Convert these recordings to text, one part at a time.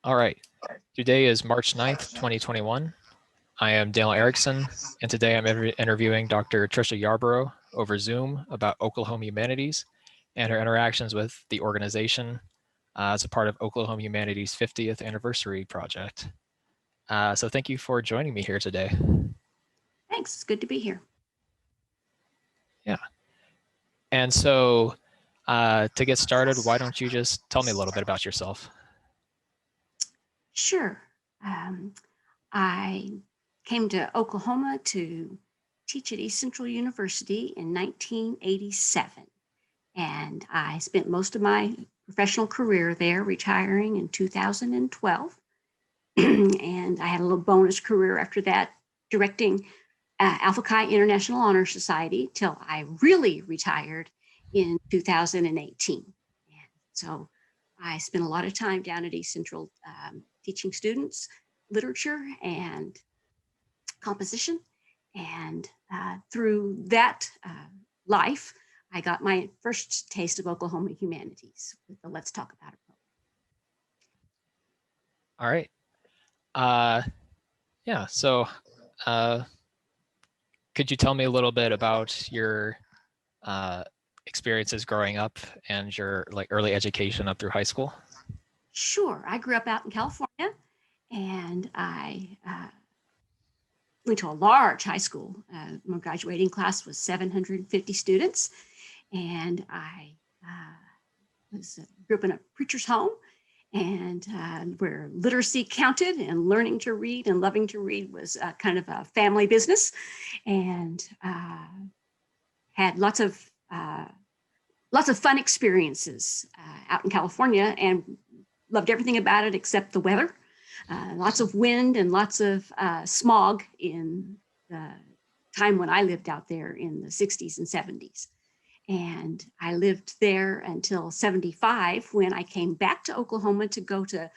All right. Today is March 9th, 2021. I am Daniel Erickson, and today I'm interviewing Dr. Trisha Yarbrough over Zoom about Oklahoma Humanities and her interactions with the organization as a part of Oklahoma Humanities' 50th anniversary project. So thank you for joining me here today. Thanks, it's good to be here. Yeah. And so to get started, why don't you just tell me a little bit about yourself? Sure. I came to Oklahoma to teach at East Central University in 1987. And I spent most of my professional career there, retiring in 2012. And I had a little bonus career after that, directing Alpha Chi International Honor Society till I really retired in 2018. And so I spent a lot of time down at East Central teaching students literature and composition. And through that life, I got my first taste of Oklahoma Humanities with the Let's Talk About It program. All right. Yeah, so could you tell me a little bit about your experiences growing up and your early education up through high school? Sure. I grew up out in California, and I went to a large high school. My graduating class was 750 students, and I grew up in a preacher's home, and where literacy counted, and learning to read and loving to read was kind of a family business, and had lots of fun experiences out in California, and loved everything about it except the weather. Lots of wind and lots of smog in the time when I lived out there in the 60s and 70s. And I lived there until 75 when I came back to Oklahoma to go to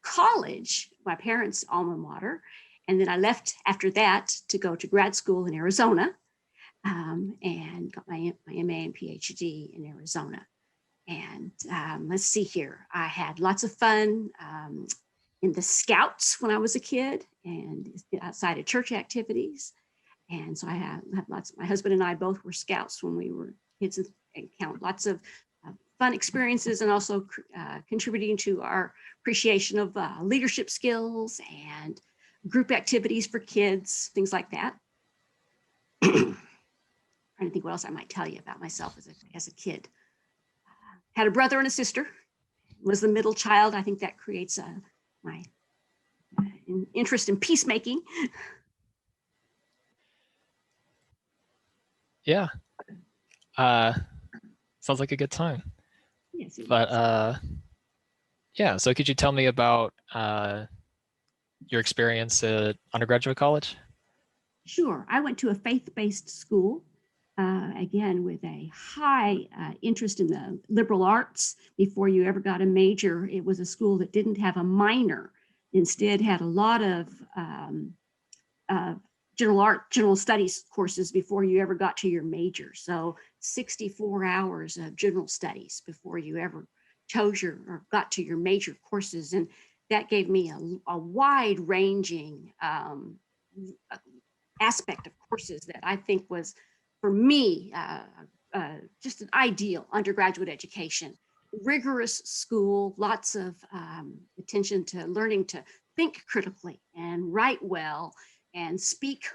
college, my parents' alma mater. And then I left after that to go to grad school in Arizona, and got my MA and PhD in Arizona. And let's see here, I had lots of fun in the Scouts when I was a kid and outside of church activities. And so I have lots, my husband and I both were Scouts when we were kids, and count lots of fun experiences, and also contributing to our appreciation of leadership skills and group activities for kids, things like that. Trying to think what else I might tell you about myself as a kid. Had a brother and a sister, was the middle child. I think that creates my interest in peacemaking. Yeah. Sounds like a good time. Yes, but yeah, so could you tell me about your experience at undergraduate college? Sure. I went to a faith-based school, again, with a high interest in the liberal arts. Before you ever got a major, it was a school that didn't have a minor, instead had a lot of general studies courses before you ever got to your major. So 64 hours of general studies before you ever chose or got to your major courses. And that gave me a wide-ranging aspect of courses that I think was, for me, just an ideal undergraduate education. Rigorous school, lots of attention to learning to think critically and write well and speak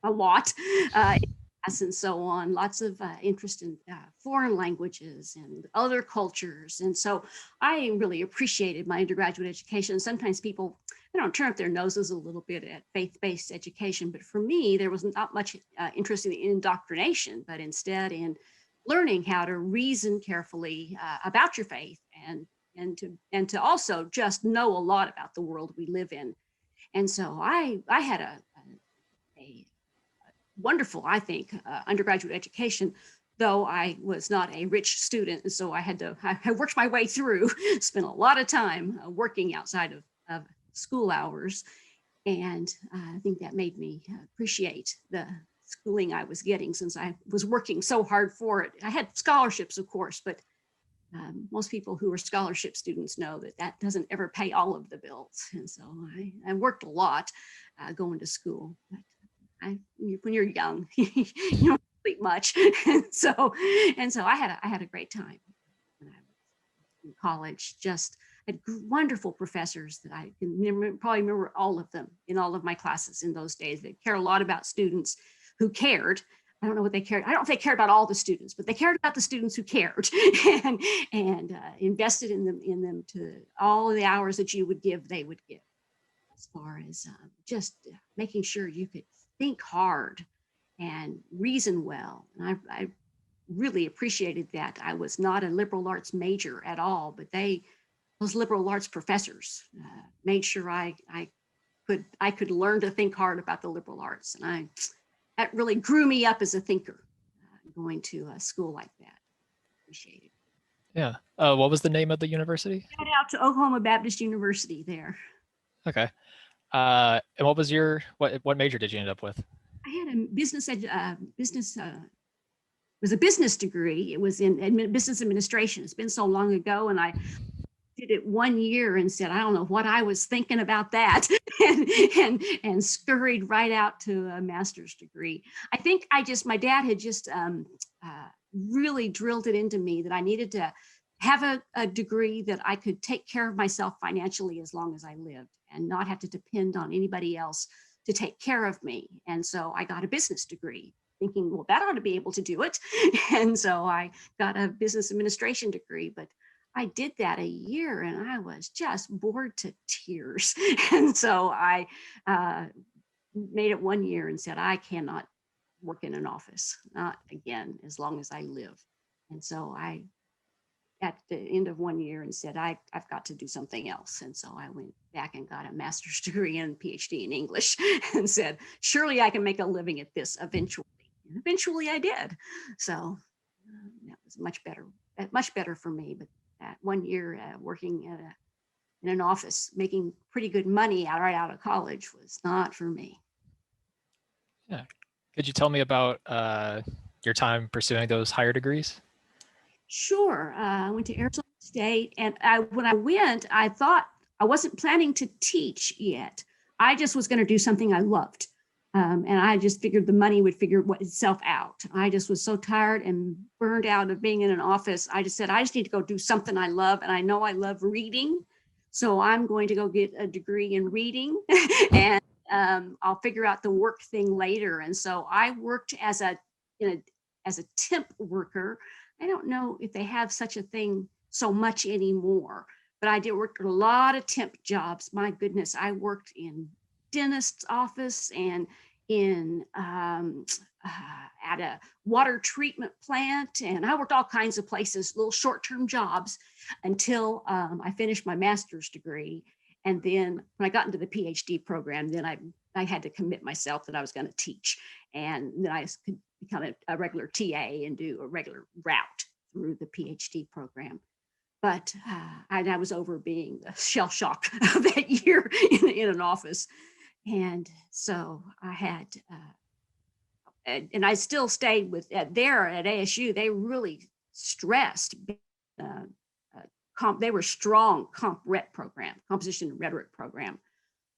a lot, and so on. Lots of interest in foreign languages and other cultures. And so I really appreciated my undergraduate education. Sometimes people, turn up their noses a little bit at faith-based education, but for me, there was not much interest in indoctrination, but instead in learning how to reason carefully about your faith, and to also just know a lot about the world we live in. And so I had a wonderful, I think, undergraduate education, though I was not a rich student. And so I worked my way through, spent a lot of time working outside of school hours. And I think that made me appreciate the schooling I was getting, since I was working so hard for it. I had scholarships, of course, but most people who are scholarship students know that that doesn't ever pay all of the bills. And so I worked a lot going to school. But when you're young, you don't sleep much. And so I had a great time when I was in college. Just had wonderful professors that I can probably remember all of them in all of my classes in those days. They cared a lot about students who cared. I don't know what they cared. I don't know if they cared about all the students, but they cared about the students who cared and invested in them to all of the hours that you would give, they would give, as far as just making sure you could think hard and reason well. And I really appreciated that. I was not a liberal arts major at all, but those liberal arts professors made sure I could learn to think hard about the liberal arts. And that really grew me up as a thinker, going to a school like that. Appreciate it. Yeah. What was the name of the university? Shout out to Oklahoma Baptist University there. Okay. And what was what major did you end up with? I had a was a business degree. It was in business administration. It's been so long ago, and I did it 1 year and said, I don't know what I was thinking about that, and scurried right out to a master's degree. I think my dad had just really drilled it into me that I needed to have a degree that I could take care of myself financially as long as I lived and not have to depend on anybody else to take care of me. And so I got a business degree, thinking, well, that ought to be able to do it. And so I got a business administration degree, but I did that a year and I was just bored to tears. And so I made it 1 year and said, I cannot work in an office, not again, as long as I live. And so I, at the end of 1 year, and said, I've got to do something else. And so I went back and got a master's degree and PhD in English and said, surely I can make a living at this eventually. And eventually I did. So that was much better for me. But that 1 year working in an office, making pretty good money right out of college was not for me. Yeah. Could you tell me about your time pursuing those higher degrees? Sure. I went to Arizona State, and when I went, I thought I wasn't planning to teach yet. I just was going to do something I loved. And I just figured the money would figure itself out. I just was so tired and burned out of being in an office. I just said, I just need to go do something I love. And I know I love reading. So I'm going to go get a degree in reading and I'll figure out the work thing later. And so I worked as a temp worker. I don't know if they have such a thing so much anymore, but I did work a lot of temp jobs. My goodness, I worked in dentist's office and in at a water treatment plant, and I worked all kinds of places, little short-term jobs, until I finished my master's degree. And then when I got into the PhD program, then I had to commit myself that I was going to teach, and then I could become a regular TA and do a regular route through the PhD program. But I was over being the shell shock of that year in an office. And so I had, and I still stayed with there at ASU. They really stressed, they were strong composition and rhetoric program.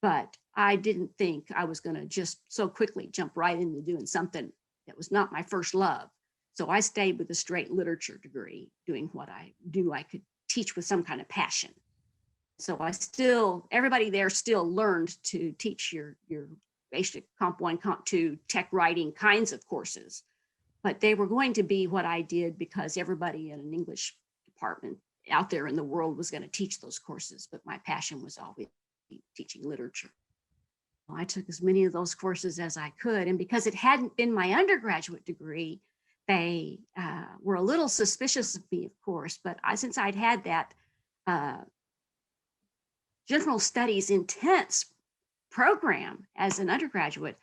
But I didn't think I was going to just so quickly jump right into doing something that was not my first love. So I stayed with a straight literature degree, doing what I knew I could teach with some kind of passion. So everybody there still learned to teach your basic Comp 1, Comp 2, tech writing kinds of courses. But they were going to be what I did because everybody in an English department out there in the world was going to teach those courses. But my passion was always teaching literature. I took as many of those courses as I could. And because it hadn't been my undergraduate degree, they were a little suspicious of me, of course. But since I'd had that general studies intense program as an undergraduate,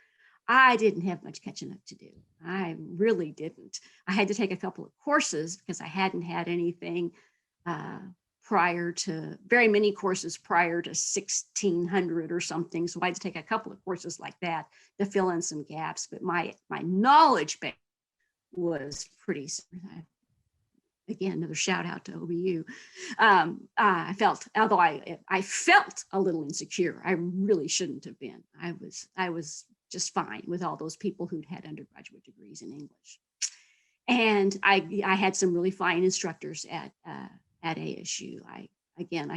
I didn't have much catching up to do. I really didn't. I had to take a couple of courses because I hadn't had anything very many courses prior to 1600 or something. So I had to take a couple of courses like that to fill in some gaps. But my knowledge base was pretty, again, another shout out to OBU. I felt, although I felt a little insecure, I really shouldn't have been. I was just fine with all those people who'd had undergraduate degrees in English. And I had some really fine instructors at ASU. I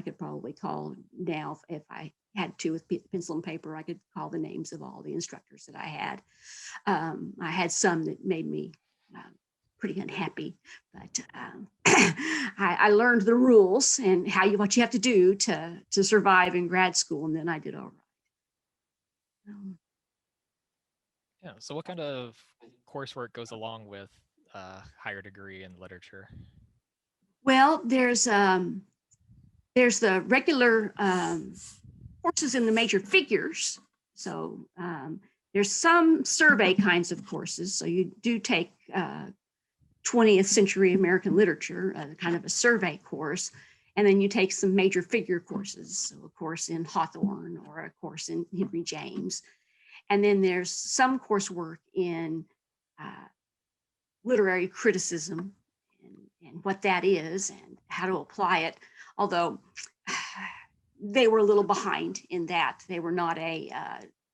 could probably call now if I had to with pencil and paper. I could call the names of all the instructors that I had. I had some that made me pretty unhappy, but I learned the rules and what you have to do to survive in grad school, and then I did all right. Yeah. So what kind of coursework goes along with higher degree in literature? Well, there's the regular courses in the major figures. So there's some survey kinds of courses. So you do take 20th century American literature, kind of a survey course, and then you take some major figure courses. So a course in Hawthorne or a course in Henry James. And then there's some coursework in literary criticism and what that is and how to apply it. Although they were a little behind in that. They were not a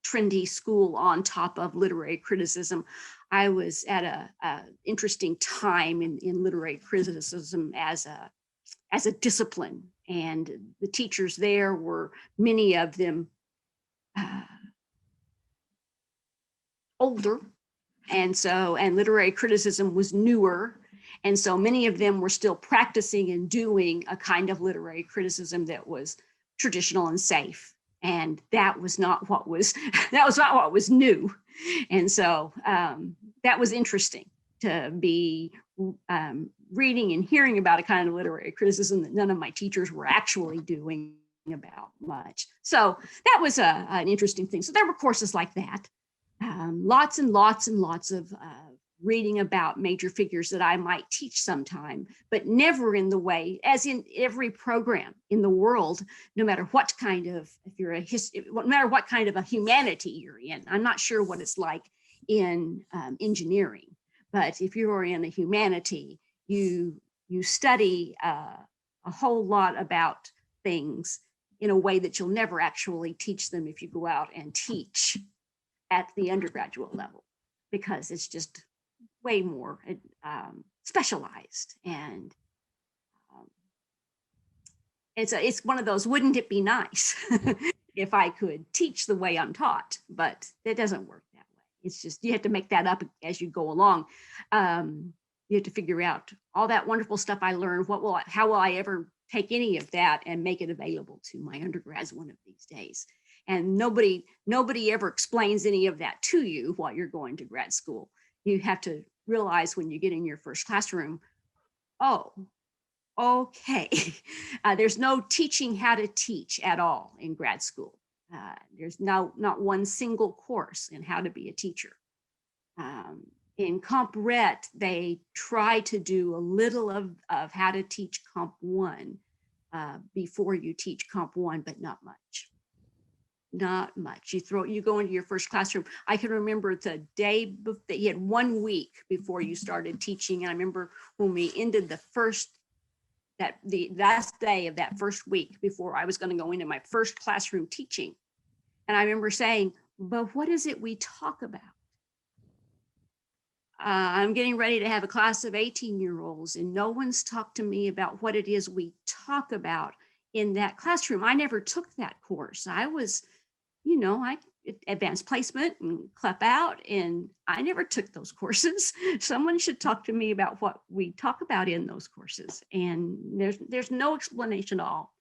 trendy school on top of literary criticism. I was at a interesting time in literary criticism as a discipline, and the teachers there were, many of them, older, and literary criticism was newer, and so many of them were still practicing and doing a kind of literary criticism that was traditional and safe, and that was not what was new. And so that was interesting to be reading and hearing about a kind of literary criticism that none of my teachers were actually doing about much. So that was an interesting thing. So there were courses like that. Lots and lots and lots of reading about major figures that I might teach sometime, but never in the way, as in every program in the world, no matter what kind of, no matter what kind of a humanity you're in. I'm not sure what it's like in engineering, but if you're in a humanity, you study a whole lot about things in a way that you'll never actually teach them if you go out and teach at the undergraduate level, because it's just way more specialized. And it's one of those, wouldn't it be nice if I could teach the way I'm taught? But it doesn't work that way. It's just, you have to make that up as you go along. You have to figure out all that wonderful stuff I learned. How will I ever take any of that and make it available to my undergrads one of these days? And nobody ever explains any of that to you while you're going to grad school. You have to realize when you get in your first classroom, oh, okay. There's no teaching how to teach at all in grad school. There's not one single course in how to be a teacher. In Comp Ret, they try to do a little of how to teach Comp 1 before you teach Comp 1, but not much. Not much. You go into your first classroom. I can remember the day that you had 1 week before you started teaching. And I remember when we ended the last day of that first week before I was going to go into my first classroom teaching. And I remember saying, but what is it we talk about? I'm getting ready to have a class of 18-year-olds, and no one's talked to me about what it is we talk about in that classroom. I never took that course. I was, advanced placement and CLEP out, and I never took those courses. Someone should talk to me about what we talk about in those courses. And there's no explanation at all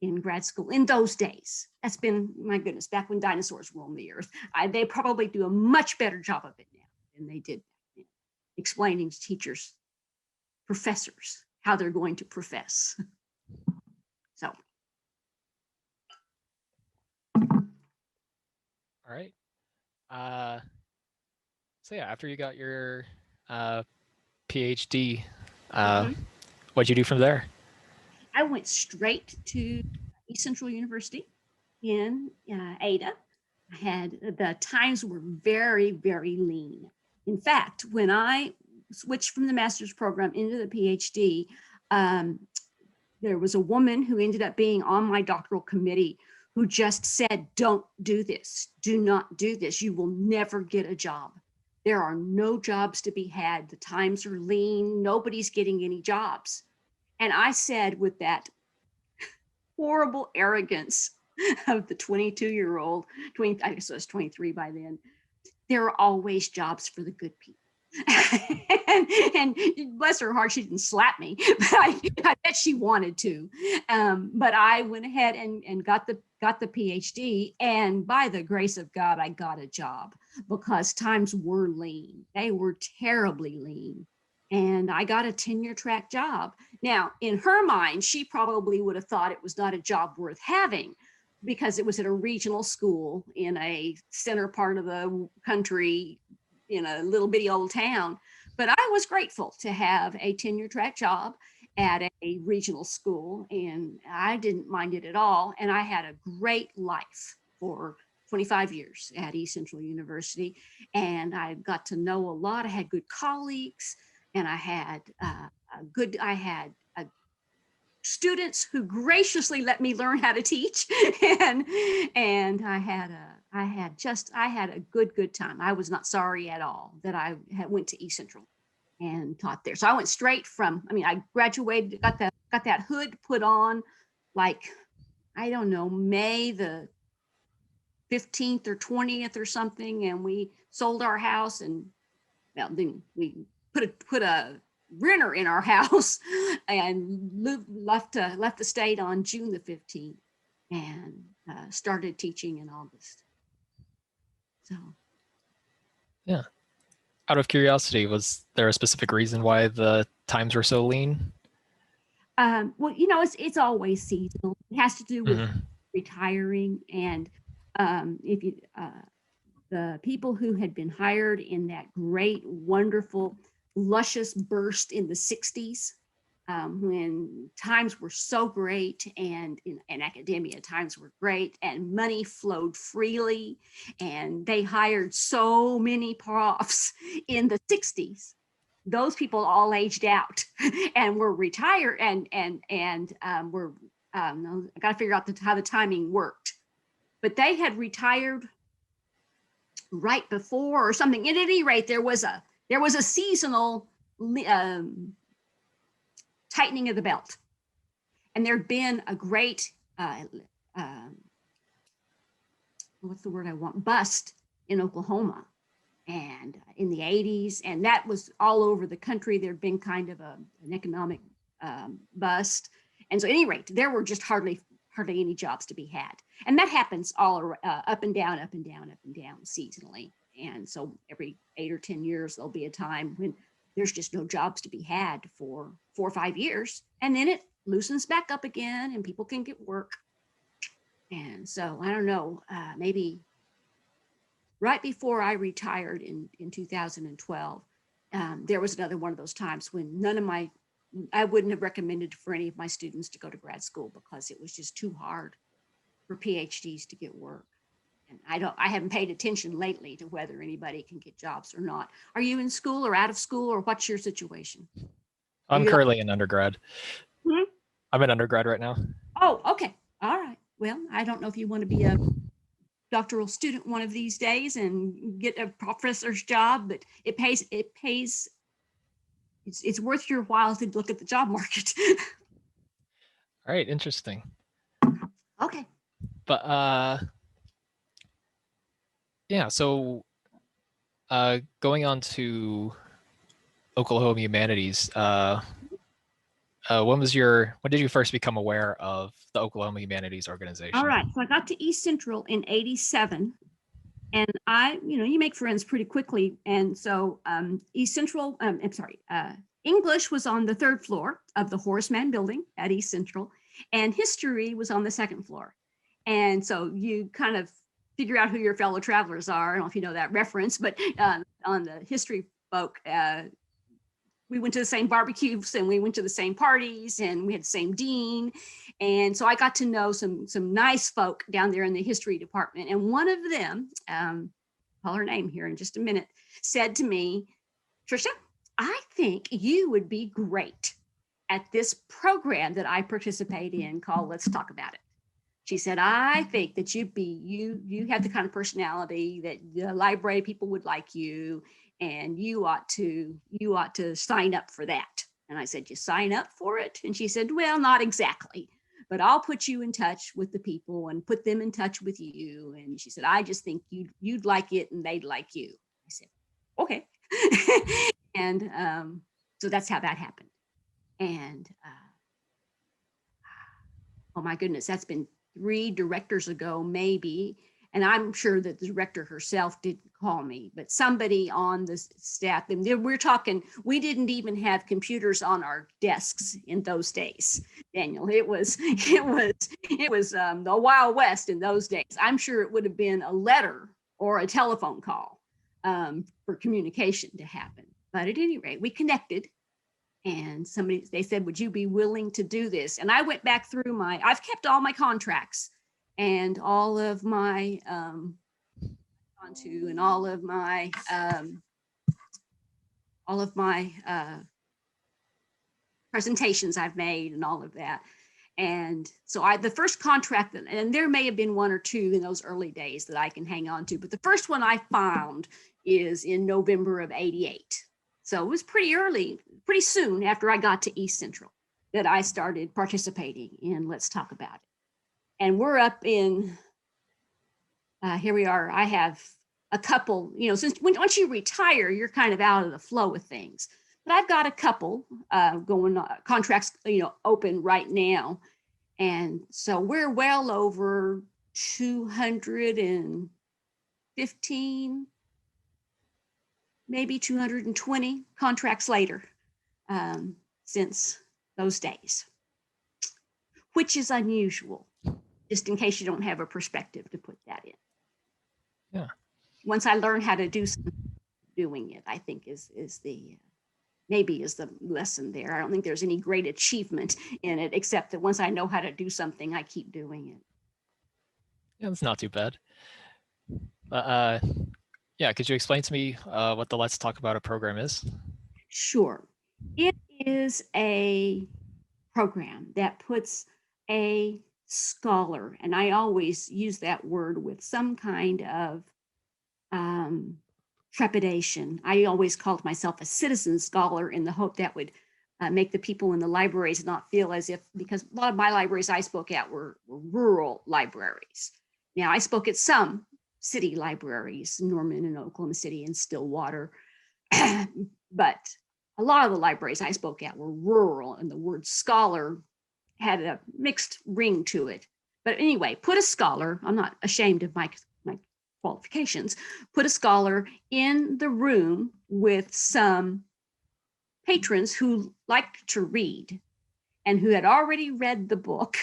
in grad school in those days. That's been, my goodness, back when dinosaurs roamed the earth. They probably do a much better job of it now than they did back then, explaining to teachers, professors, how they're going to profess. So. All right. So yeah, after you got your PhD, what'd you do from there? I went straight to East Central University in Ada. The times were very, very lean. In fact, when I switched from the master's program into the PhD, there was a woman who ended up being on my doctoral committee who just said, don't do this. Do not do this. You will never get a job. There are no jobs to be had. The times are lean. Nobody's getting any jobs. And I said, with that horrible arrogance of the 22-year-old, I guess I was 23 by then, there are always jobs for the good people. and bless her heart, she didn't slap me, but I bet she wanted to. But I went ahead and got the PhD, and by the grace of God, I got a job because times were lean. They were terribly lean. And I got a tenure track job. Now, in her mind, she probably would have thought it was not a job worth having because it was at a regional school in a center part of the country, in a little bitty old town. But I was grateful to have a tenure track job at a regional school, and I didn't mind it at all. And I had a great life for 25 years at East Central University, and I got to know a lot. I had good colleagues, and I had students who graciously let me learn how to teach, and I had a good time. I was not sorry at all that I went to East Central and taught there. So I went straight from, I graduated, got that hood put on, like, I don't know, May the 15th or 20th or something, and we sold our house, and well, then we put a renter in our house and left the state on June the 15th and started teaching in August. So, yeah. Out of curiosity, was there a specific reason why the times were so lean? Well, it's always seasonal. It has to do with retiring, and if you the people who had been hired in that great, wonderful, luscious burst in the 60s, when times were so great, and in academia times were great and money flowed freely, and they hired so many profs in the 60s. Those people all aged out and were retired, and were I got to figure out how the timing worked, but they had retired right before or something. At any rate, there was a seasonal tightening of the belt, and there'd been a great what's the word I want, bust in Oklahoma, and in the 80s, and that was all over the country. There'd been kind of an economic bust, and so at any rate, there were just hardly any jobs to be had, and that happens all up and down seasonally. And so every 8 or 10 years, there'll be a time when there's just no jobs to be had for 4 or 5 years. And then it loosens back up again and people can get work. And so I don't know, maybe right before I retired in 2012, there was another one of those times when I wouldn't have recommended for any of my students to go to grad school because it was just too hard for PhDs to get work. And I haven't paid attention lately to whether anybody can get jobs or not. Are you in school or out of school, or what's your situation? I'm currently in undergrad. Hmm? I'm in undergrad right now. Oh, okay. All right. Well, I don't know if you want to be a doctoral student one of these days and get a professor's job, but it pays. It's worth your while to look at the job market. All right, interesting. Okay. But yeah, so going on to Oklahoma Humanities, when did you first become aware of the Oklahoma Humanities organization? All right, so I got to East Central in '87, and you make friends pretty quickly, and so East Central, English was on the 3rd floor of the Horace Mann building at East Central, and history was on the 2nd floor. And so you kind of figure out who your fellow travelers are. I don't know if you know that reference, but on the history folk, we went to the same barbecues and we went to the same parties and we had the same dean. And so I got to know some nice folk down there in the history department. And one of them, call her name here in just a minute, said to me, Trisha, I think you would be great at this program that I participate in called Let's Talk About It. She said, I think that you have the kind of personality that the library people would like you, and you ought to sign up for that. And I said, you sign up for it? And she said, well, not exactly, but I'll put you in touch with the people and put them in touch with you. And she said, I just think you'd like it and they'd like you. I said, okay. And so that's how that happened. And oh my goodness, that's been 3 directors ago, maybe. And I'm sure that the director herself didn't call me, but somebody on the staff, and we're talking, we didn't even have computers on our desks in those days, Daniel. It was the Wild West in those days. I'm sure it would have been a letter or a telephone call for communication to happen. But at any rate, we connected. And they said, would you be willing to do this? And I went back through I've kept all my contracts and all of my, presentations I've made and all of that. And so the first contract, and there may have been 1 or 2 in those early days that I can hang on to, but the first one I found is in November of '88. So it was pretty early, pretty soon after I got to East Central that I started participating in Let's Talk About It. And we're up in, here we are. I have a couple, since once you retire, you're kind of out of the flow of things. But I've got a couple going on, contracts, open right now. And so we're well over 215, maybe 220 contracts later since those days, which is unusual, just in case you don't have a perspective to put that in. Yeah. Once I learn how to do something, doing it, I think is the lesson there. I don't think there's any great achievement in it, except that once I know how to do something, I keep doing it. Yeah, that's not too bad. Yeah, could you explain to me what the Let's Talk About It program is? Sure. It is a program that puts a scholar, and I always use that word with some kind of trepidation. I always called myself a citizen scholar in the hope that would make the people in the libraries not feel as if, because a lot of my libraries I spoke at were rural libraries. Now, I spoke at some city libraries, Norman and Oklahoma City and Stillwater, but a lot of the libraries I spoke at were rural, and the word scholar had a mixed ring to it. But anyway, put a scholar, I'm not ashamed of my qualifications, put a scholar in the room with some patrons who liked to read and who had already read the book.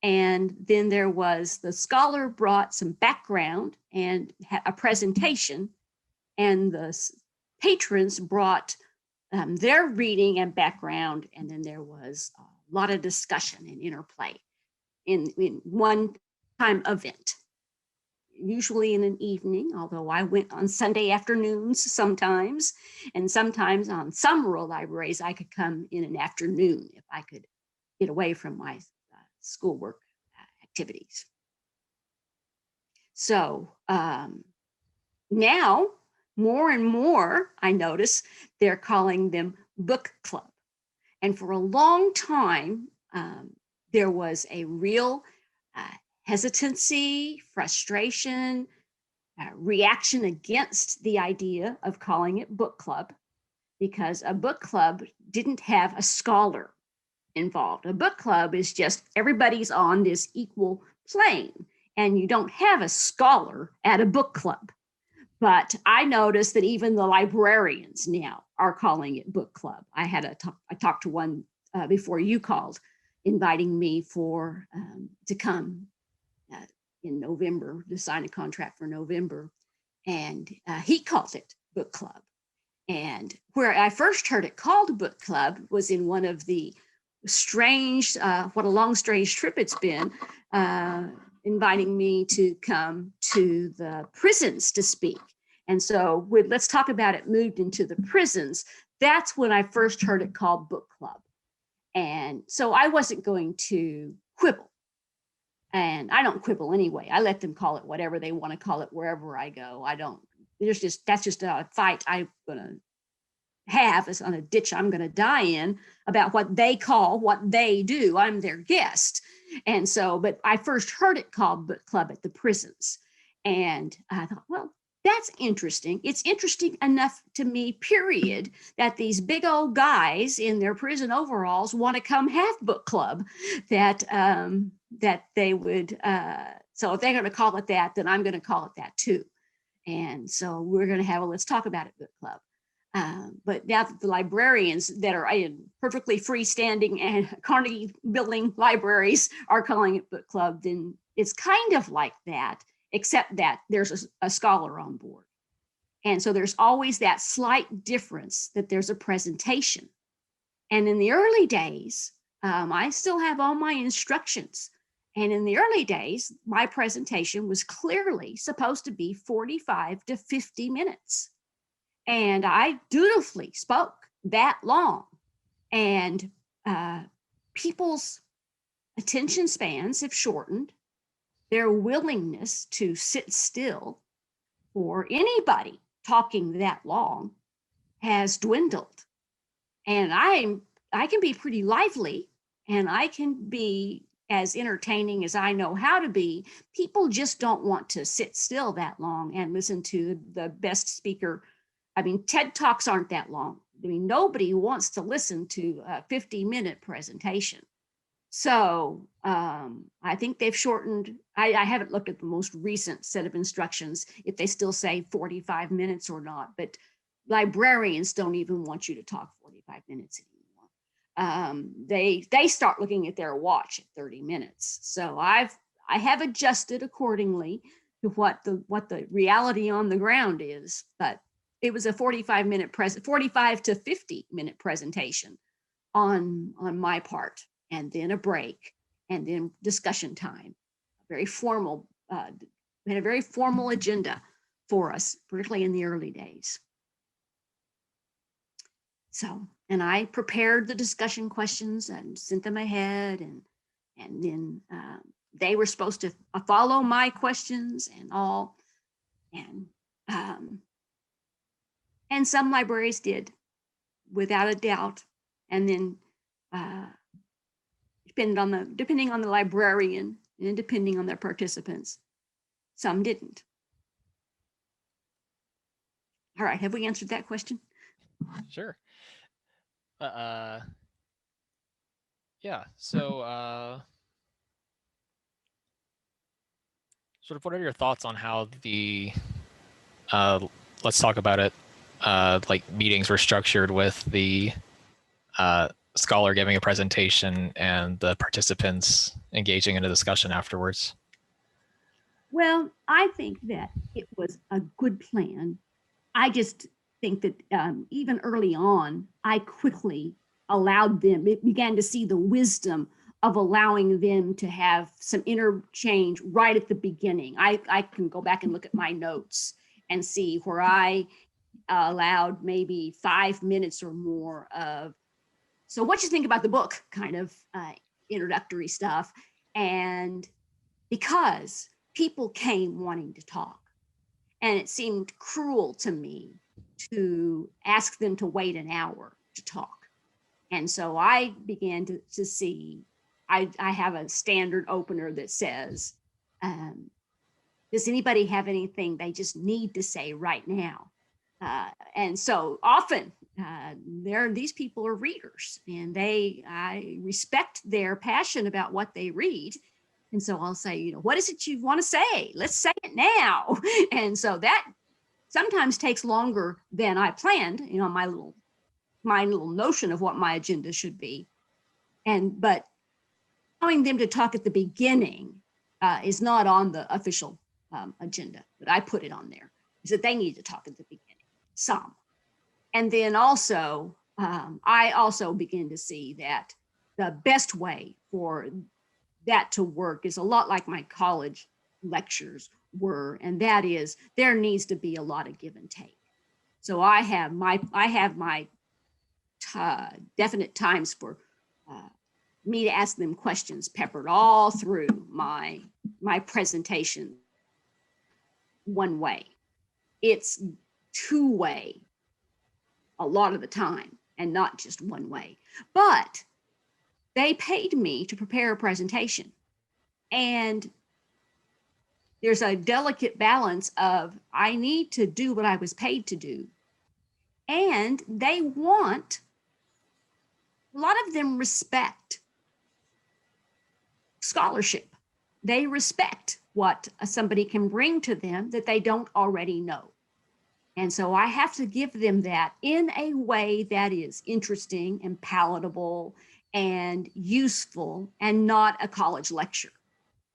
And then there was, the scholar brought some background and a presentation, and the patrons brought their reading and background, and then there was a lot of discussion and interplay in one-time event, usually in an evening, although I went on Sunday afternoons sometimes, and sometimes on some rural libraries, I could come in an afternoon if I could get away from my schoolwork activities. So now, more and more, I notice they're calling them book club. And for a long time, there was a real hesitancy, frustration, reaction against the idea of calling it book club, because a book club didn't have a scholar involved. A book club is just everybody's on this equal plane, and you don't have a scholar at a book club. But I noticed that even the librarians now are calling it book club. I talked to one before you called, inviting me to come in November to sign a contract for November, and he calls it book club. And where I first heard it called book club was in one of the strange, what a long strange trip it's been, inviting me to come to the prisons to speak. And so Let's Talk About It moved into the prisons. that's when I first heard it called book club. And so I wasn't going to quibble. And I don't quibble anyway. I let them call it whatever they want to call it wherever I go. I don't, that's just a fight I'm going to have, is on a ditch I'm going to die in about what they call what they do. I'm their guest. And so, but I first heard it called book club at the prisons. And I thought, well, that's interesting. It's interesting enough to me, period, that these big old guys in their prison overalls want to come have book club, that that they would, so if they're going to call it that, then I'm going to call it that too. And so we're going to have a let's talk about it book club. But now that the librarians that are in perfectly freestanding and Carnegie building libraries are calling it book club, then it's kind of like that, except that there's a scholar on board. And so there's always that slight difference that there's a presentation. And in the early days, I still have all my instructions. And in the early days, my presentation was clearly supposed to be 45 to 50 minutes. And I dutifully spoke that long. And people's attention spans have shortened. Their willingness to sit still for anybody talking that long has dwindled. And I can be pretty lively, and I can be as entertaining as I know how to be. People just don't want to sit still that long and listen to the best speaker. I mean, TED Talks aren't that long. I mean, nobody wants to listen to a 50-minute presentation. So I think they've shortened. I haven't looked at the most recent set of instructions, if they still say 45 minutes or not, but librarians don't even want you to talk 45 minutes anymore. They start looking at their watch at 30 minutes. So I have adjusted accordingly to what the reality on the ground is, but it was a 45 to 50 minute presentation on my part, and then a break, and then discussion time. Very formal, we had a very formal agenda for us, particularly in the early days. So, and I prepared the discussion questions and sent them ahead, and then they were supposed to follow my questions and all, and some libraries did, without a doubt. And then depending on the librarian and depending on their participants, some didn't. All right, have we answered that question? Sure. Yeah, so sort of what are your thoughts on how the, let's talk about it, like meetings were structured with the scholar giving a presentation and the participants engaging in a discussion afterwards? Well, I think that it was a good plan. I just think that even early on, I quickly began to see the wisdom of allowing them to have some interchange right at the beginning. I can go back and look at my notes and see where I allowed maybe 5 minutes or more of, so what you think about the book kind of introductory stuff. And because people came wanting to talk, and it seemed cruel to me to ask them to wait an hour to talk. And so I began to see, I have a standard opener that says, does anybody have anything they just need to say right now? And so often these people are readers, and I respect their passion about what they read. And so I'll say, what is it you want to say? Let's say it now. And so that sometimes takes longer than I planned, my little notion of what my agenda should be. But allowing them to talk at the beginning is not on the official agenda, but I put it on there, is that they need to talk at the beginning, some. And then also, I also begin to see that the best way for that to work is a lot like my college lectures were, and that is there needs to be a lot of give and take. So I have my definite times for me to ask them questions peppered all through my presentation. One way. It's two-way a lot of the time, and not just one way. But they paid me to prepare a presentation. And there's a delicate balance of I need to do what I was paid to do. And they want, a lot of them respect scholarship. They respect what somebody can bring to them that they don't already know. And so I have to give them that in a way that is interesting and palatable and useful and not a college lecture.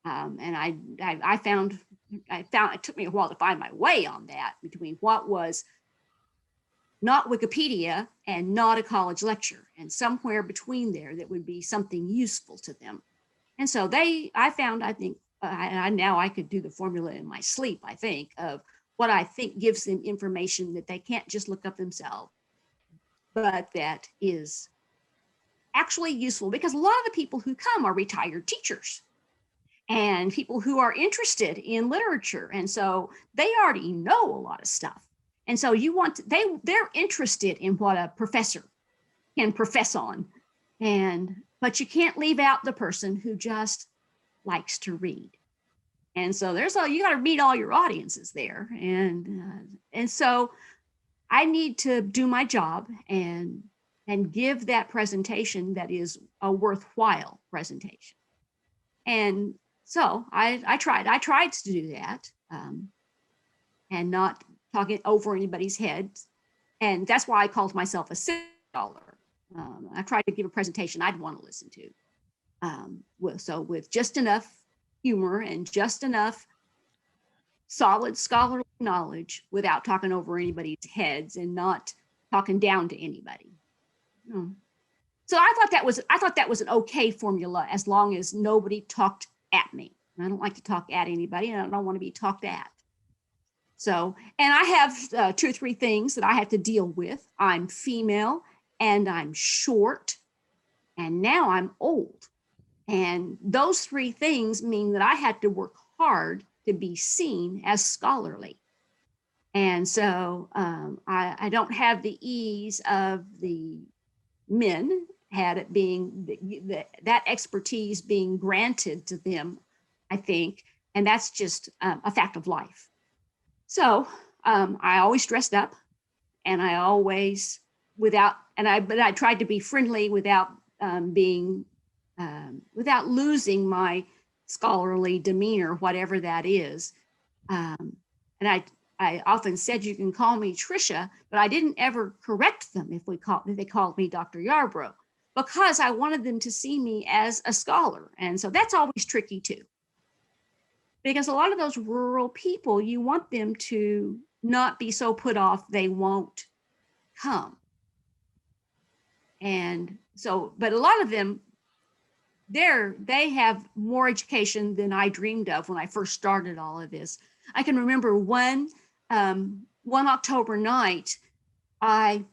And I found it took me a while to find my way on that between what was not Wikipedia and not a college lecture, and somewhere between there that would be something useful to them. And so I think now I could do the formula in my sleep, I think, of what I think gives them information that they can't just look up themselves, but that is actually useful, because a lot of the people who come are retired teachers and people who are interested in literature. And so they already know a lot of stuff. And so they're interested in what a professor can profess on. But you can't leave out the person who just likes to read. And so you got to meet all your audiences there. And so I need to do my job and give that presentation that is a worthwhile presentation. And so I tried to do that and not talking over anybody's heads. And that's why I called myself a scholar. I tried to give a presentation I'd want to listen to. So with just enough humor and just enough solid scholarly knowledge without talking over anybody's heads and not talking down to anybody. So I thought that was an okay formula, as long as nobody talked at me. I don't like to talk at anybody, and I don't want to be talked at. So, and I have 2 or 3 things that I have to deal with. I'm female, and I'm short, and now I'm old. And those 3 things mean that I had to work hard to be seen as scholarly. And so I don't have the ease of the men had it being that expertise being granted to them, I think. And that's just a fact of life. So I always dressed up, and I always but I tried to be friendly without without losing my scholarly demeanor, whatever that is. And I often said, you can call me Trisha, but I didn't ever correct them if they called me Dr. Yarbrough, because I wanted them to see me as a scholar. And so that's always tricky too, because a lot of those rural people, you want them to not be so put off they won't come. And so, but a lot of them, they have more education than I dreamed of when I first started all of this. I can remember one October night, I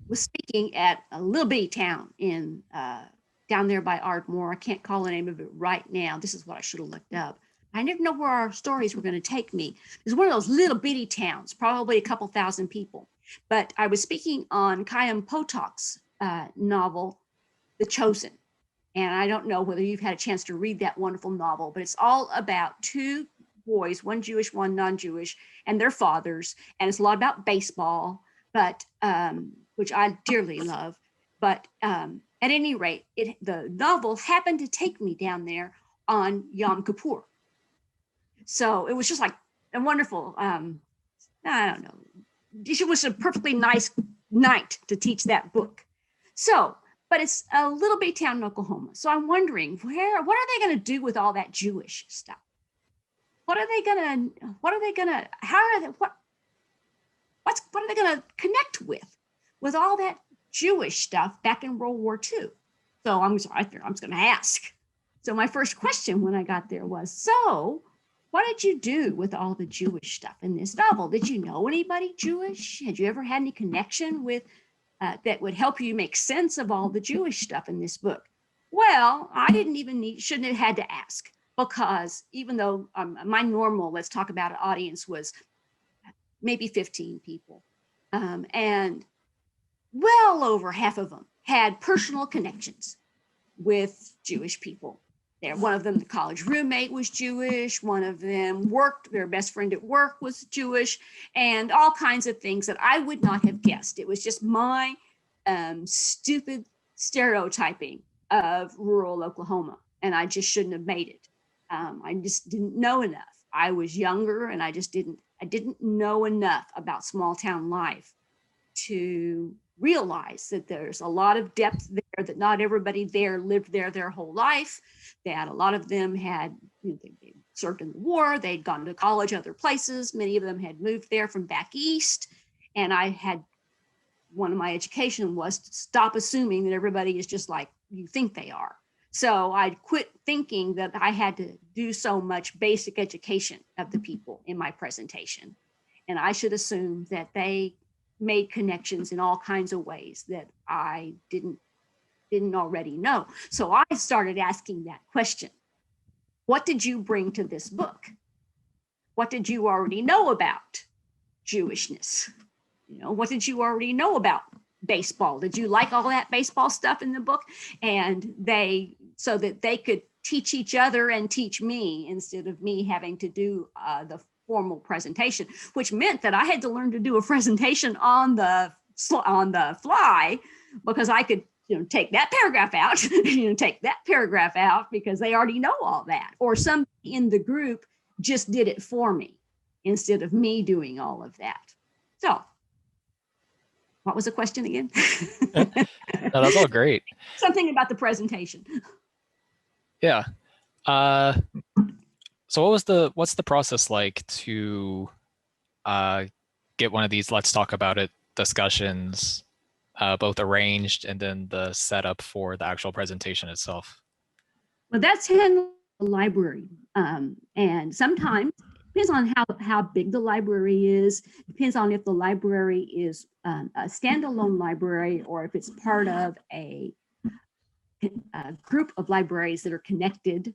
was speaking at a little bitty town in down there by Ardmore. I can't call the name of it right now. This is what I should have looked up. I didn't know where our stories were going to take me. It was one of those little bitty towns, probably a couple thousand people. But I was speaking on Chaim Potok's novel, The Chosen. And I don't know whether you've had a chance to read that wonderful novel, but it's all about 2 boys, one Jewish, one non-Jewish, and their fathers. And it's a lot about baseball, but which I dearly love. But at any rate, the novel happened to take me down there on Yom Kippur. So it was just like a wonderful, I don't know, it was a perfectly nice night to teach that book. So, but it's a little bitty town in Oklahoma. So I'm wondering what are they going to do with all that Jewish stuff? What are they going to connect with all that Jewish stuff back in World War II? So I'm just going to ask. So my first question when I got there was, so what did you do with all the Jewish stuff in this novel? Did you know anybody Jewish? Had you ever had any connection with that would help you make sense of all the Jewish stuff in this book. Well, I didn't even shouldn't have had to ask, because even though my normal, let's talk about it, audience was maybe 15 people. And well over half of them had personal connections with Jewish people. There, one of them, the college roommate, was Jewish. One of them worked, their best friend at work was Jewish, and all kinds of things that I would not have guessed. It was just my stupid stereotyping of rural Oklahoma, and I just shouldn't have made it. I just didn't know enough. I was younger, and I didn't know enough about small town life to realize that there's a lot of depth there, that not everybody there lived there their whole life, that a lot of them had, they served in the war, they'd gone to college other places, many of them had moved there from back east, and one of my education was to stop assuming that everybody is just like you think they are. So I'd quit thinking that I had to do so much basic education of the people in my presentation, and I should assume that they made connections in all kinds of ways that I didn't already know. So I started asking that question. What did you bring to this book? What did you already know about Jewishness? What did you already know about baseball? Did you like all that baseball stuff in the book? And so that they could teach each other and teach me, instead of me having to do the formal presentation, which meant that I had to learn to do a presentation on the fly, because I could take that paragraph out, take that paragraph out, because they already know all that, or somebody in the group just did it for me instead of me doing all of that. So what was the question again? No, that's all great. Something about the presentation. Yeah. So what's the process like to get one of these let's talk about it discussions both arranged and then the setup for the actual presentation itself? Well, that's handled in the library. And sometimes depends on how big the library is, depends on if the library is a standalone library or if it's part of a group of libraries that are connected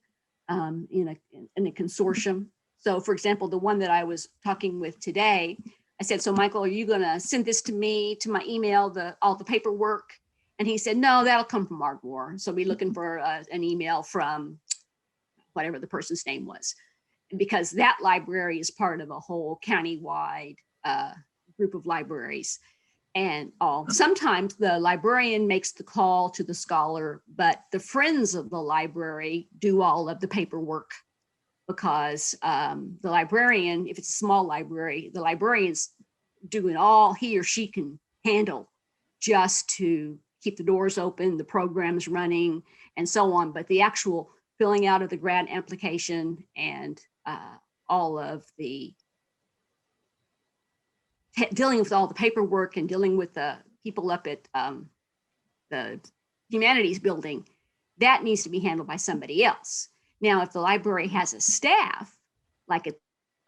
in a consortium. So for example, the one that I was talking with today, I said, so Michael, are you gonna send this to me, to my email, all the paperwork? And he said, no, that'll come from Ardmore. So we're looking for an email from whatever the person's name was, because that library is part of a whole county-wide group of libraries. And sometimes the librarian makes the call to the scholar, but the friends of the library do all of the paperwork, because the librarian, if it's a small library, the librarian's doing all he or she can handle just to keep the doors open, the programs running, and so on. But the actual filling out of the grant application and all of the dealing with all the paperwork and dealing with the people up at the Humanities building, that needs to be handled by somebody else. Now, if the library has a staff, like at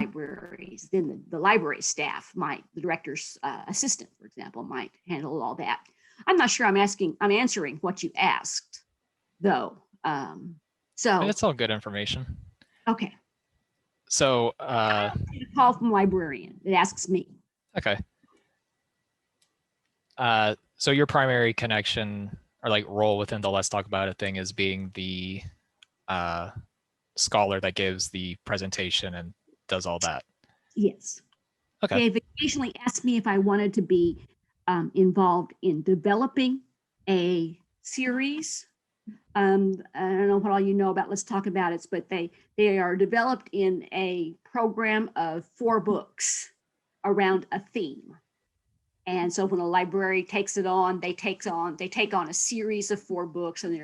libraries, then the library staff the director's assistant, for example, might handle all that. I'm not sure I'm answering what you asked, though. So That's all good information. Okay. So a call from librarian that asks me. Okay. So your primary connection or like role within the Let's Talk About It thing is being the scholar that gives the presentation and does all that. Yes. Okay. They've occasionally asked me if I wanted to be involved in developing a series. I don't know what all you know about Let's Talk About It, but they are developed in a program of 4 books around a theme. And so when a library takes it on, they take on a series of 4 books, and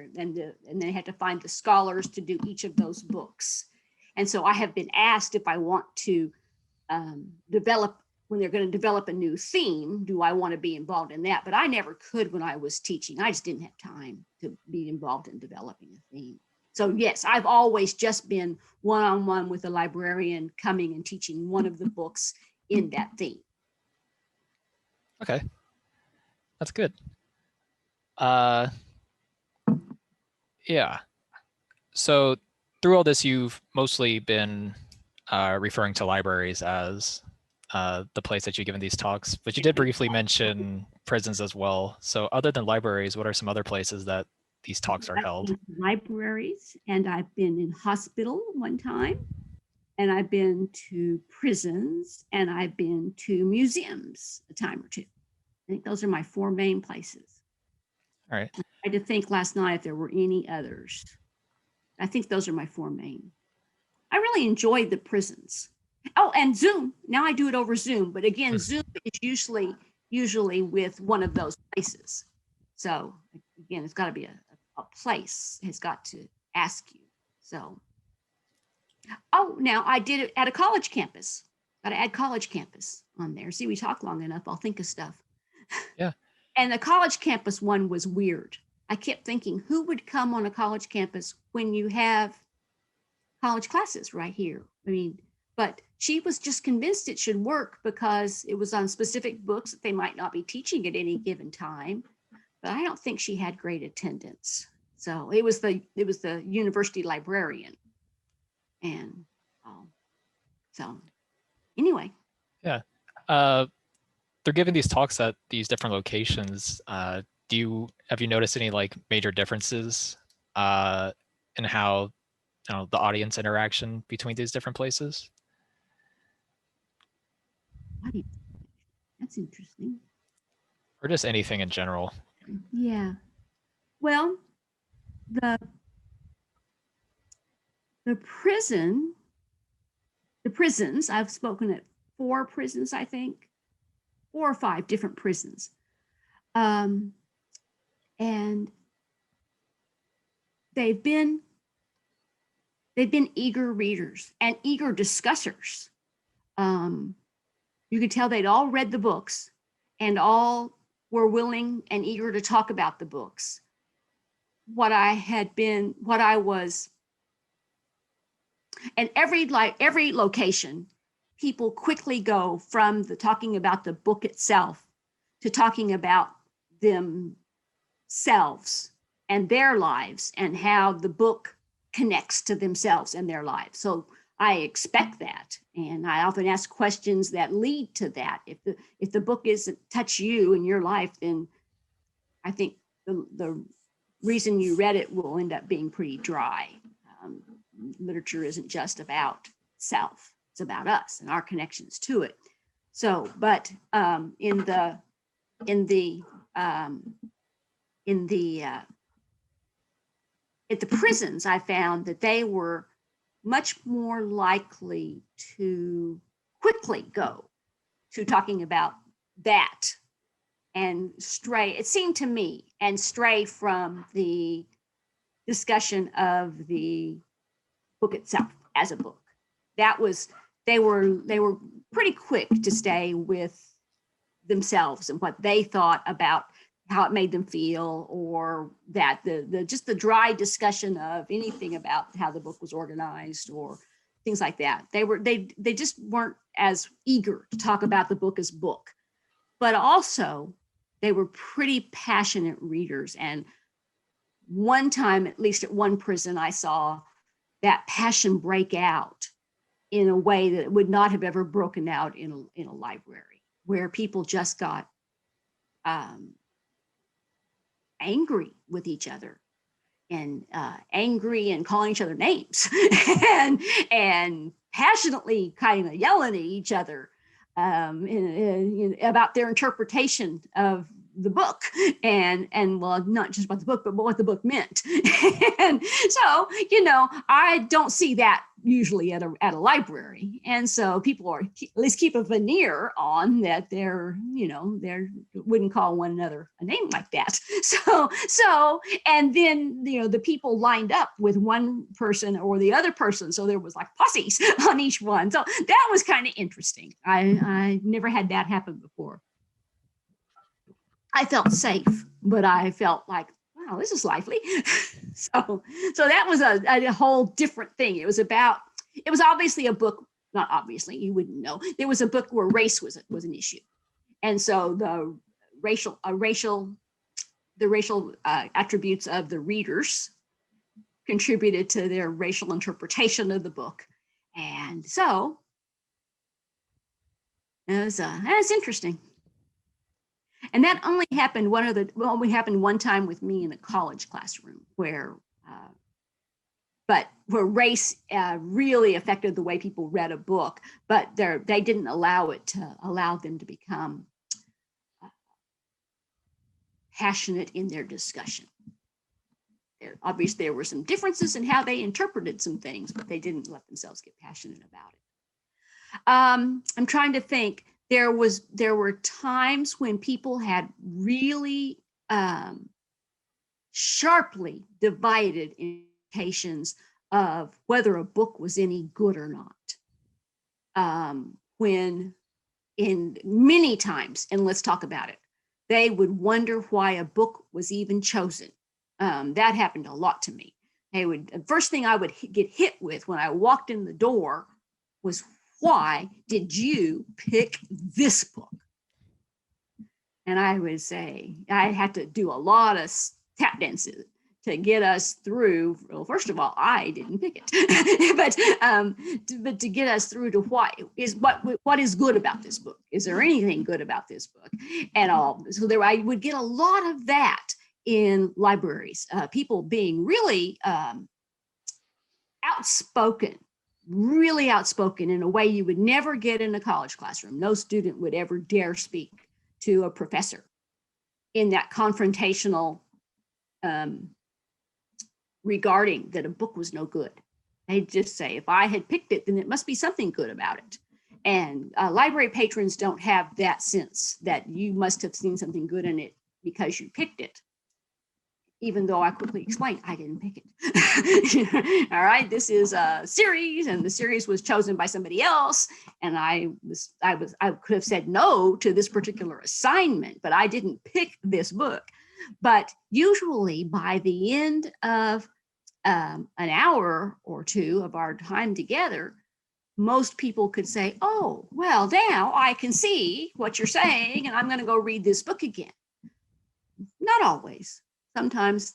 they have to find the scholars to do each of those books. And so I have been asked if I want to develop, when they're going to develop a new theme, do I want to be involved in that? But I never could when I was teaching. I just didn't have time to be involved in developing a theme. So yes, I've always just been one-on-one with a librarian coming and teaching one of the books in that theme. Okay. That's good. Yeah. So through all this, you've mostly been referring to libraries as the place that you've given these talks, but you did briefly mention prisons as well. So other than libraries, what are some other places that these talks are held? Libraries, and I've been in hospital one time, and I've been to prisons, and I've been to museums a time or two. I think those are my 4 main places. All right. I had to think last night if there were any others. I think those are my 4 main. I really enjoyed the prisons. Oh, and Zoom. Now I do it over Zoom, but again, Zoom is usually with one of those places. So again, it's got to be a place. It's got to ask you. So, oh, now I did it at a college campus. Got to add college campus on there. See, we talk long enough, I'll think of stuff. Yeah. And the college campus one was weird. I kept thinking, who would come on a college campus when you have college classes right here? I mean, but she was just convinced it should work because it was on specific books that they might not be teaching at any given time. But I don't think she had great attendance. So it was the university librarian. And so anyway. Yeah. They're giving these talks at these different locations. Have you noticed any like major differences in how the audience interaction between these different places? That's interesting. Or just anything in general? Yeah. Well, the prisons, I've spoken at 4 prisons, I think, 4 or 5 different prisons. And they've been eager readers and eager discussers. You could tell they'd all read the books and all were willing and eager to talk about the books. What I was, and every location, people quickly go from the talking about the book itself to talking about themselves and their lives and how the book connects to themselves and their lives. So I expect that, and I often ask questions that lead to that. If the book isn't touch you in your life, then I think the reason you read it will end up being pretty dry. Literature isn't just about self; it's about us and our connections to it. So, but at the prisons, I found that they were much more likely to quickly go to talking about that and stray, it seemed to me, and stray from the discussion of the book itself as a book. They were pretty quick to stay with themselves and what they thought about how it made them feel, or that just the dry discussion of anything about how the book was organized or things like that. They just weren't as eager to talk about the book as book, but also they were pretty passionate readers. And one time, at least at one prison, I saw that passion break out in a way that it would not have ever broken out in a library, where people just got angry with each other, and angry and calling each other names and passionately kind of yelling at each other about their interpretation of the book, and well, not just about the book, but what the book meant. And so, I don't see that usually at a library. And so people are at least keep a veneer on that they're wouldn't call one another a name like that. So and then the people lined up with one person or the other person, so there was like posses on each one. So that was kind of interesting. I never had that happen before. I felt safe, but I felt like, wow, this is lively. So that was a whole different thing. It was obviously a book, not obviously, you wouldn't know. There was a book where race was an issue. And so the racial attributes of the readers contributed to their racial interpretation of the book. And so that's interesting. And that only happened one time with me in a college classroom where race really affected the way people read a book, but they didn't allow them to become passionate in their discussion. Obviously, there were some differences in how they interpreted some things, but they didn't let themselves get passionate about it. I'm trying to think. There were times when people had really sharply divided indications of whether a book was any good or not. When in many times, and let's talk about it, they would wonder why a book was even chosen. That happened a lot to me. The first thing I would get hit with when I walked in the door was, why did you pick this book? And I would say, I had to do a lot of tap dances to get us through. Well, first of all, I didn't pick it, but to get us through to what is good about this book? Is there anything good about this book? And all. So I would get a lot of that in libraries, people being really really outspoken in a way you would never get in a college classroom. No student would ever dare speak to a professor in that confrontational regarding that a book was no good. They'd just say, if I had picked it, then it must be something good about it. And library patrons don't have that sense that you must have seen something good in it because you picked it. Even though I quickly explained, I didn't pick it. All right, this is a series, and the series was chosen by somebody else. And I could have said no to this particular assignment, but I didn't pick this book. But usually by the end of an hour or two of our time together, most people could say, oh, well, now I can see what you're saying, and I'm going to go read this book again. Not always. Sometimes,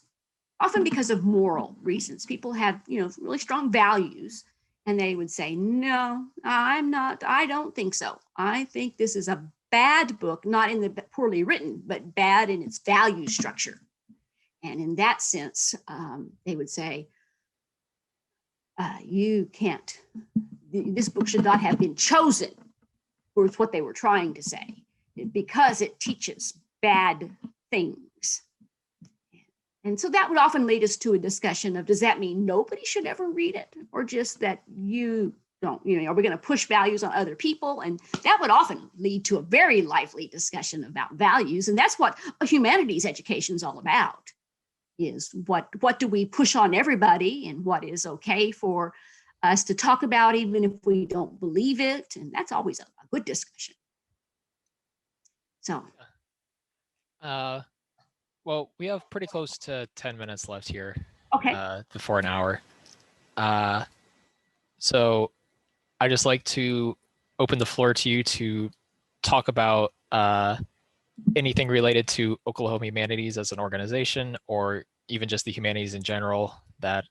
often because of moral reasons, people have, really strong values, and they would say, no, I don't think so. I think this is a bad book, not in the poorly written, but bad in its value structure. And in that sense, they would say, you can't, this book should not have been chosen, was what they were trying to say, because it teaches bad things. And so that would often lead us to a discussion of, does that mean nobody should ever read it? Or just that you don't, are we going to push values on other people? And that would often lead to a very lively discussion about values. And that's what humanities education is all about, is what do we push on everybody, and what is okay for us to talk about, even if we don't believe it. And that's always a good discussion. So. Well, we have pretty close to 10 minutes left here. Okay. Before an hour. So I just like to open the floor to you to talk about anything related to Oklahoma Humanities as an organization, or even just the humanities in general that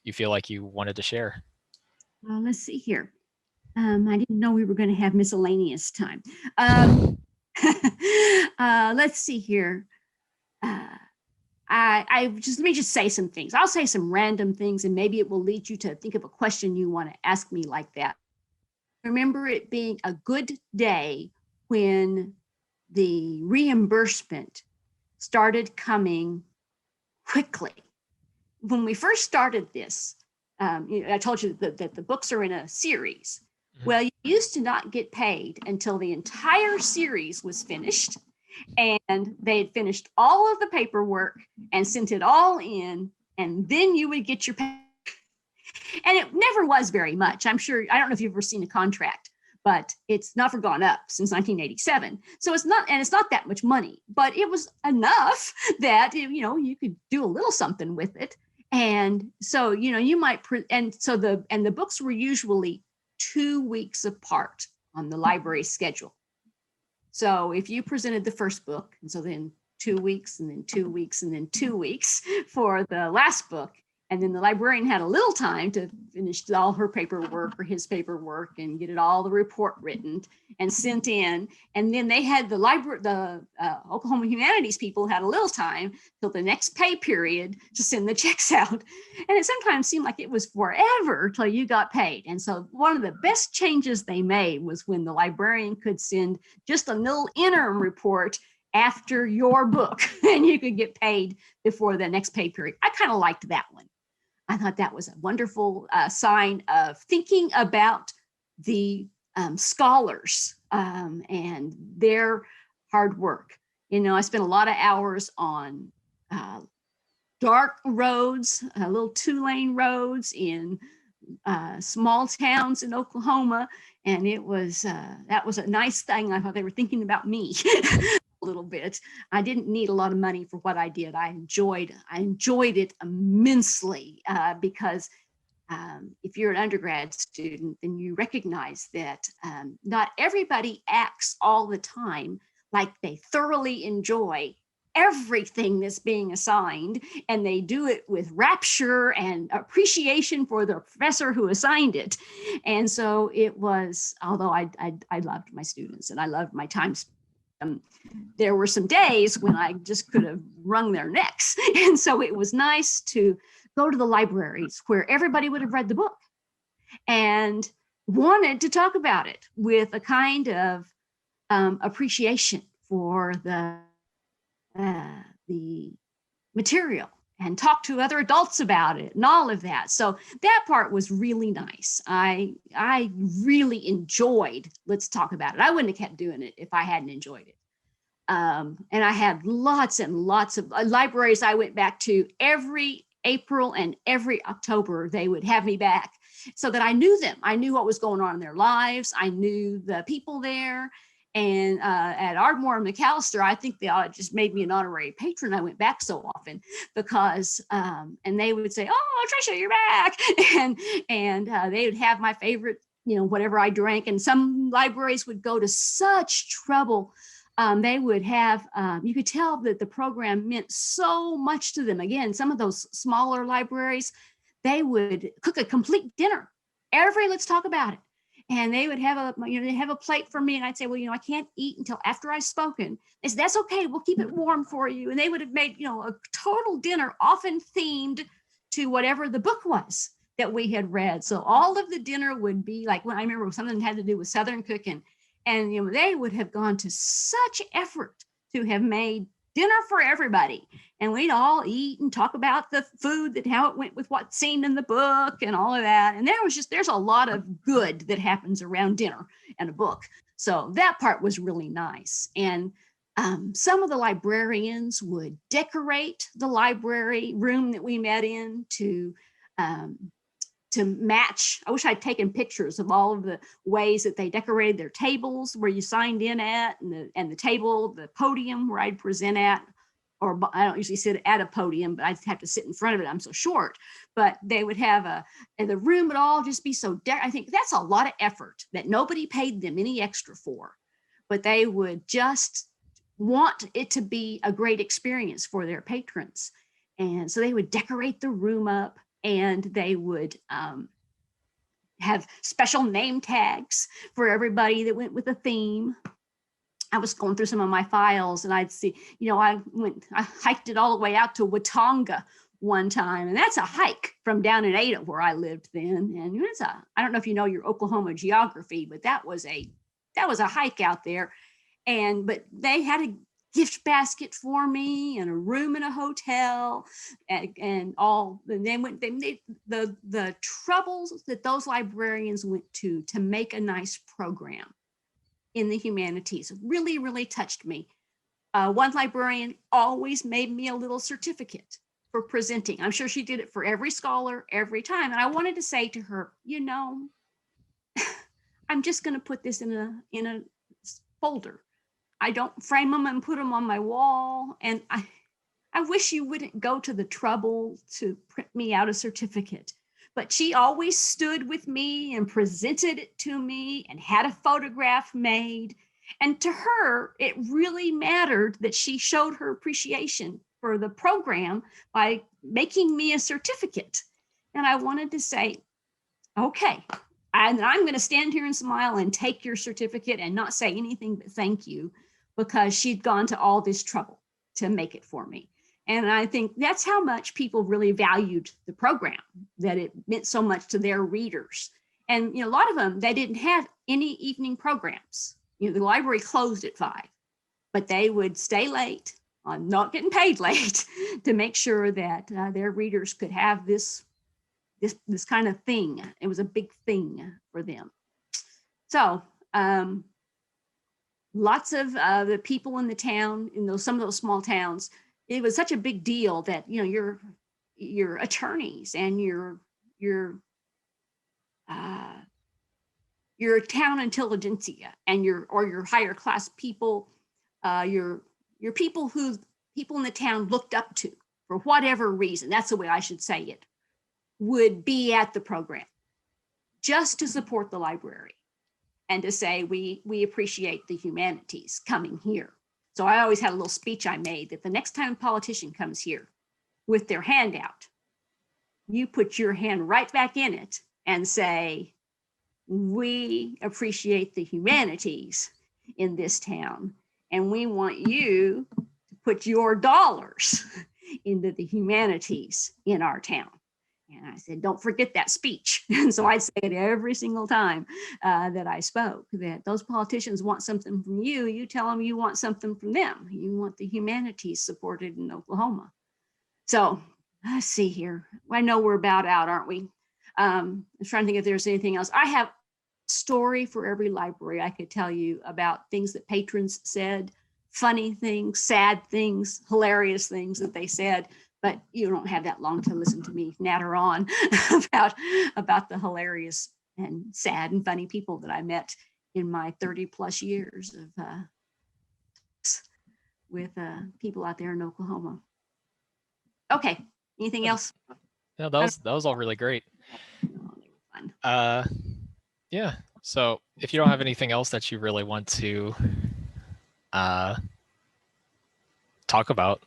you feel like you wanted to share. Let's see here. I didn't know we were going to have miscellaneous time. Let's see here. Let me just say some things. I'll say some random things, and maybe it will lead you to think of a question you want to ask me like that. Remember it being a good day when the reimbursement started coming quickly. When we first started this, I told you that the books are in a series. Mm-hmm. Well, you used to not get paid until the entire series was finished, and they had finished all of the paperwork and sent it all in, and then you would get your pay. And it never was very much. I'm sure, I don't know if you've ever seen a contract, but it's never gone up since 1987. So it's not that much money, but it was enough that, you could do a little something with it. And so, you might, the books were usually 2 weeks apart on the library schedule. So if you presented the first book, and so then 2 weeks, and then 2 weeks, and then 2 weeks for the last book, and then the librarian had a little time to finish all her paperwork or his paperwork and get it all the report written and sent in. And then they had the Oklahoma Humanities people had a little time till the next pay period to send the checks out. And it sometimes seemed like it was forever till you got paid. And so one of the best changes they made was when the librarian could send just a little interim report after your book and you could get paid before the next pay period. I kind of liked that one. I thought that was a wonderful sign of thinking about the scholars and their hard work. You know, I spent a lot of hours on dark roads, little 2-lane roads in small towns in Oklahoma. And it was, that was a nice thing. I thought they were thinking about me a little bit. I didn't need a lot of money for what I did. I enjoyed it immensely because if you're an undergrad student, then you recognize that not everybody acts all the time like they thoroughly enjoy everything that's being assigned, and they do it with rapture and appreciation for the professor who assigned it. And so it was, although I loved my students and I loved my time, there were some days when I just could have wrung their necks. And so it was nice to go to the libraries where everybody would have read the book and wanted to talk about it with a kind of appreciation for the material and talk to other adults about it and all of that. So that part was really nice. I really enjoyed, let's talk about it. I wouldn't have kept doing it if I hadn't enjoyed it. And I had lots and lots of libraries I went back to every April and every October. They would have me back so that I knew them. I knew what was going on in their lives. I knew the people there. And at Ardmore and McAllister, I think they just made me an honorary patron. I went back so often because, and they would say, "Oh, Trisha, you're back," and they would have my favorite, you know, whatever I drank. And some libraries would go to such trouble. They would have, you could tell that the program meant so much to them. Again, some of those smaller libraries, they would cook a complete dinner. Let's talk about it. And they would have a plate for me. And I'd say, well, I can't eat until after I've spoken. They said, that's okay. We'll keep it warm for you. And they would have made, a total dinner, often themed to whatever the book was that we had read. So all of the dinner would be like, when I remember something had to do with Southern cooking. And, they would have gone to such effort to have made dinner for everybody. And we'd all eat and talk about the food, that how it went with what's seen in the book and all of that. And there's a lot of good that happens around dinner and a book. So that part was really nice. And some of the librarians would decorate the library room that we met in to match. I wish I'd taken pictures of all of the ways that they decorated their tables where you signed in at, and the table, the podium where I'd present at, or I don't usually sit at a podium, but I'd have to sit in front of it. I'm so short. But they would have and the room would all just be so, I think that's a lot of effort that nobody paid them any extra for, but they would just want it to be a great experience for their patrons. And so they would decorate the room up. And they would have special name tags for everybody that went with the theme. I was going through some of my files and I'd see, I hiked it all the way out to Watonga one time. And that's a hike from down in Ada where I lived then. And I don't know if you know your Oklahoma geography, but that was a hike out there. But they had a gift basket for me and a room in a hotel and all. And then the troubles that those librarians went to make a nice program in the humanities really, really touched me. One librarian always made me a little certificate for presenting. I'm sure she did it for every scholar every time. And I wanted to say to her, I'm just going to put this in a folder. I don't frame them and put them on my wall. And I wish you wouldn't go to the trouble to print me out a certificate. But she always stood with me and presented it to me and had a photograph made. And to her, it really mattered that she showed her appreciation for the program by making me a certificate. And I wanted to say, okay, and I'm going to stand here and smile and take your certificate and not say anything but thank you, because she'd gone to all this trouble to make it for me. And I think that's how much people really valued the program, that it meant so much to their readers. And a lot of them, they didn't have any evening programs. The library closed at 5, but they would stay late, on not getting paid late, to make sure that their readers could have this kind of thing. It was a big thing for them. So lots of the people in the town, in some of those small towns, it was such a big deal that your attorneys and your town intelligentsia and your higher class people, your people who people in the town looked up to for whatever reason, that's the way I should say it, would be at the program just to support the library and to say, we appreciate the humanities coming here. So I always had a little speech I made that the next time a politician comes here with their hand out, you put your hand right back in it and say, we appreciate the humanities in this town, and we want you to put your dollars into the humanities in our town. And I said, don't forget that speech. And so I'd say it every single time that I spoke, that those politicians want something from you. You tell them you want something from them. You want the humanities supported in Oklahoma. So let's see here. I know we're about out, aren't we? I'm trying to think if there's anything else. I have a story for every library I could tell you about things that patrons said, funny things, sad things, hilarious things that they said. But you don't have that long to listen to me natter on about the hilarious and sad and funny people that I met in my 30 plus years of with people out there in Oklahoma. Okay, anything else? No, that was all really great. Yeah. So if you don't have anything else that you really want to talk about,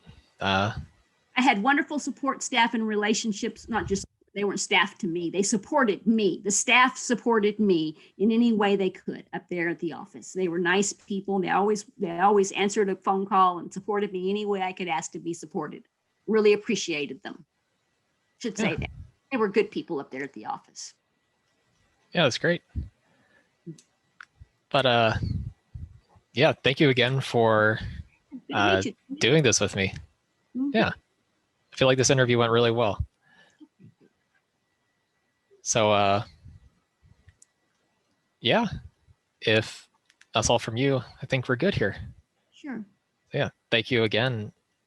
I had wonderful support staff and relationships, not just, they weren't staff to me, they supported me. The staff supported me in any way they could up there at the office. They were nice people. They always answered a phone call and supported me any way I could ask to be supported. Really appreciated them. Should say that. They were good people up there at the office. Yeah, that's great. But yeah, thank you again for doing this with me. Mm-hmm. Yeah. I feel like this interview went really well. So yeah, if that's all from you, I think we're good here. Sure. Yeah, thank you again.